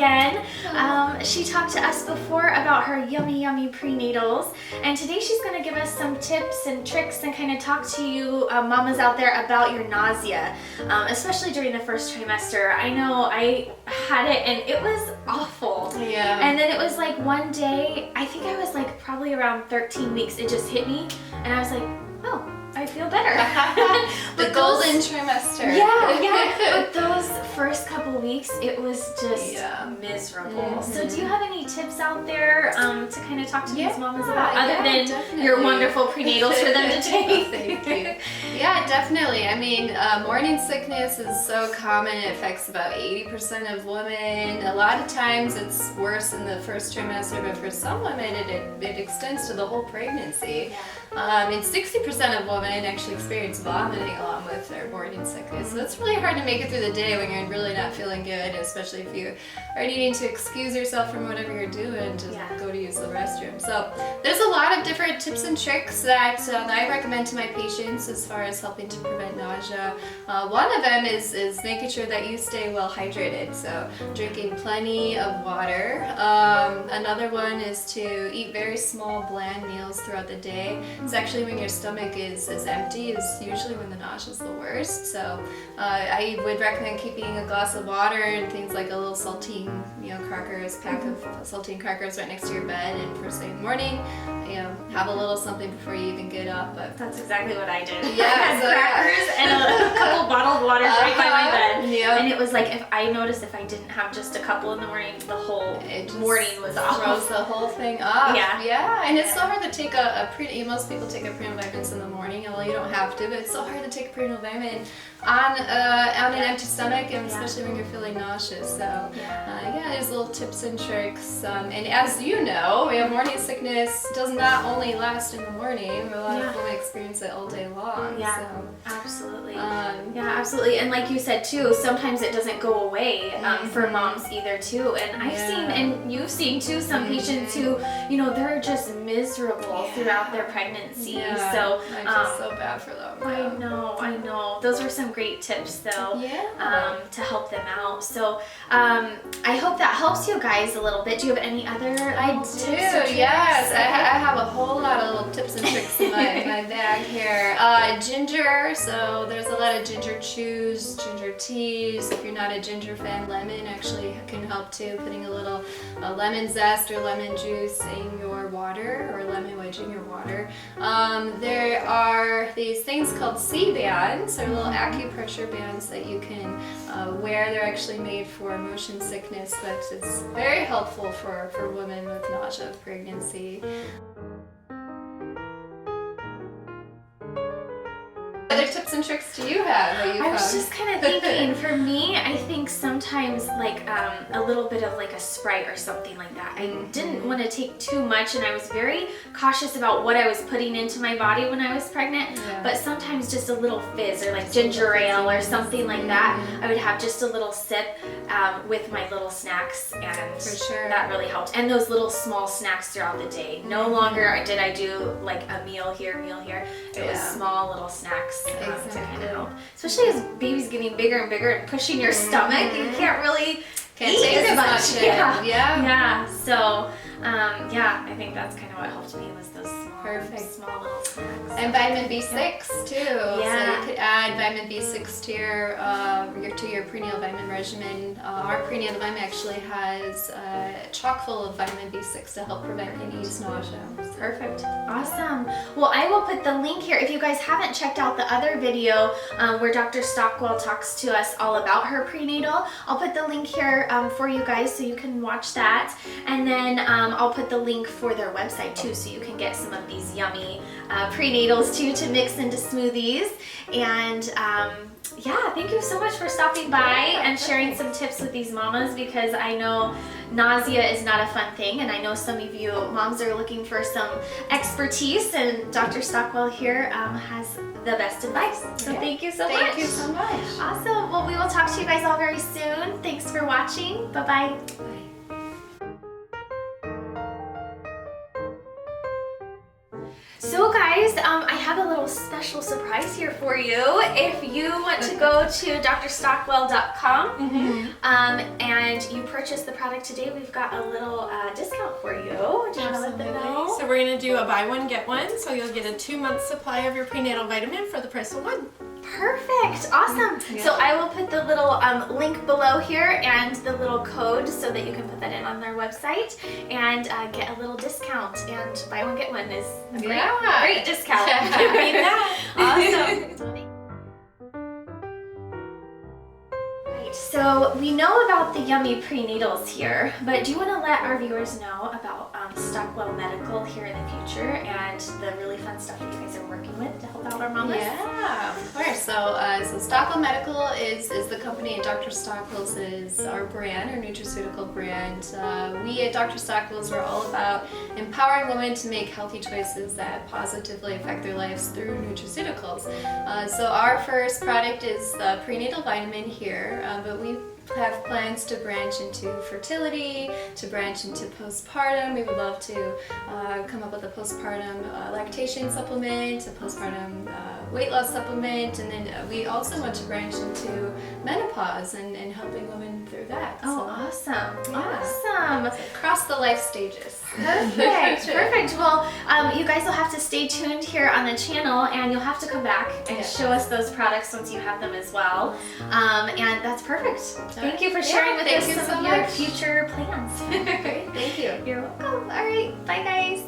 again. She talked to us before about her yummy prenatals, and today she's going to give us some tips and tricks and kind of talk to you mamas out there about your nausea, especially during the first trimester. I know I had it and it was awful. Yeah. And then it was like one day, I think I was like probably around 13 weeks, it just hit me and I was like, oh, I feel better. The golden trimester. Yeah. But those first couple weeks, it was just miserable. So do you have any tips out there to kind of talk to these mamas about, other than definitely. Your wonderful prenatals for them to take? Thank you. Yeah, definitely. I mean, morning sickness is so common. It affects about 80% of women. A lot of times it's worse in the first trimester, but for some women it extends to the whole pregnancy. And 60% of women actually experience vomiting along with their morning sickness. So it's really hard to make it through the day when you're really not feeling good, especially if you are needing to excuse yourself from whatever you're doing to go to use the restroom. So there's a lot of different tips and tricks that I recommend to my patients as far as helping to prevent nausea. One of them is making sure that you stay well hydrated, so drinking plenty of water. Another one is to eat very small, bland meals throughout the day. It's actually when your stomach is empty is usually when the nausea is the worst. So I would recommend keeping a glass of water and things like a little saltine, crackers, pack of saltine crackers right next to your bed, and first thing in the morning, have a little something before you even get up. But that's exactly what I did. Yeah, I had crackers and a couple bottled water right by my bed. Yep. And it was like, if I noticed if I didn't have just a couple in the morning, the whole morning was off. Throws the whole thing off. Yeah. And it's so hard to take most people take a prenatal vitamins in the morning. Well, you don't have to, but it's so hard to take a prenatal vitamin on an empty stomach, and especially when you're feeling nauseous. So there's little tips and tricks. And as you know, morning sickness does not only last in the morning, but a lot of women experience it all day long. Yeah, so, absolutely. Absolutely. And like you said too, sometimes it doesn't go away for moms either too. And I've seen, and you've seen too, some patients who, they're just miserable throughout their pregnancy. Yeah. So I feel so bad for them. I know. Those were some great tips though, to help them out. So I hope that helps you guys a little bit. Do you have any other tips or tricks? Yes. I have a whole lot of little tips and tricks in my bag here. Ginger, so there's a lot of ginger chews, ginger teas. If you're not a ginger fan, lemon actually can help too. Putting a little lemon zest or lemon juice in your water, or lemon wedge in your water. There are these things called C-bands, or little acupressure bands that you can wear. They're actually made for motion sickness, but it's very helpful for women with nausea of pregnancy. What other tips and tricks do you have? I was just kind of thinking, for me, I think sometimes like a little bit of like a Sprite or something like that. I didn't want to take too much, and I was very cautious about what I was putting into my body when I was pregnant, but sometimes just a little fizz or like ginger ale or something like that. I would have just a little sip with my little snacks, and for sure, that really helped. And those little small snacks throughout the day. No longer did I do like a meal here. It was small little snacks. To kind of help, especially as baby's getting bigger and bigger and pushing your stomach, you can't really eat take as much. So I think that's kind of what helped me, was those small little snacks. And vitamin B6 too. Yeah. So you could add vitamin B6 to your prenatal vitamin regimen. Our prenatal vitamin actually has chock full of vitamin B6 to help prevent any nausea. Perfect. Awesome. Well, I will put the link here. If you guys haven't checked out the other video where Dr. Stockwell talks to us all about her prenatal, I'll put the link here for you guys so you can watch that. And then I'll put the link for their website too, so you can get some of these yummy prenatals too to mix into smoothies. And thank you so much for stopping by and sharing some tips with these mamas, because I know nausea is not a fun thing, and I know some of you moms are looking for some expertise, and Dr. Stockwell here has the best advice. So thank you so much. Thank you so much. Awesome. Well, we will talk to you guys all very soon. Thanks for watching. Bye-bye. So guys, I have a little special surprise here for you. If you want to go to drstockwell.com and you purchase the product today, we've got a little discount for you. Do you want to let them know? So we're going to do a buy one, get one. So you'll get a 2-month supply of your prenatal vitamin for the price of one. Perfect, awesome. So I will put the little link below here and the little code so that you can put that in on their website and get a little discount. And buy one, get one is a great discount. I mean that. Awesome. Right, so we know about the yummy prenatals here, but do you want to let our viewers know about Stockwell Medical here in the future and the really fun stuff that you guys are working with to help out our mamas? Yeah, of course. So Stockwell Medical is the company, and Dr. Stockwell's is our brand, our nutraceutical brand. We at Dr. Stockwell's are all about empowering women to make healthy choices that positively affect their lives through nutraceuticals. So our first product is the prenatal vitamin here, but we have plans to branch into fertility, to branch into postpartum. We would love to come up with a postpartum lactation supplement, a postpartum weight loss supplement, and then we also want to branch into menopause and helping women through that. Oh, So, awesome. yeah. Awesome. across the life stages. Perfect, perfect. Well, you guys will have to stay tuned here on the channel and you'll have to come back and show us those products once you have them as well. And that's perfect. Thank you for sharing with us some of your future plans. Great, thank you. You're welcome. All right, bye guys.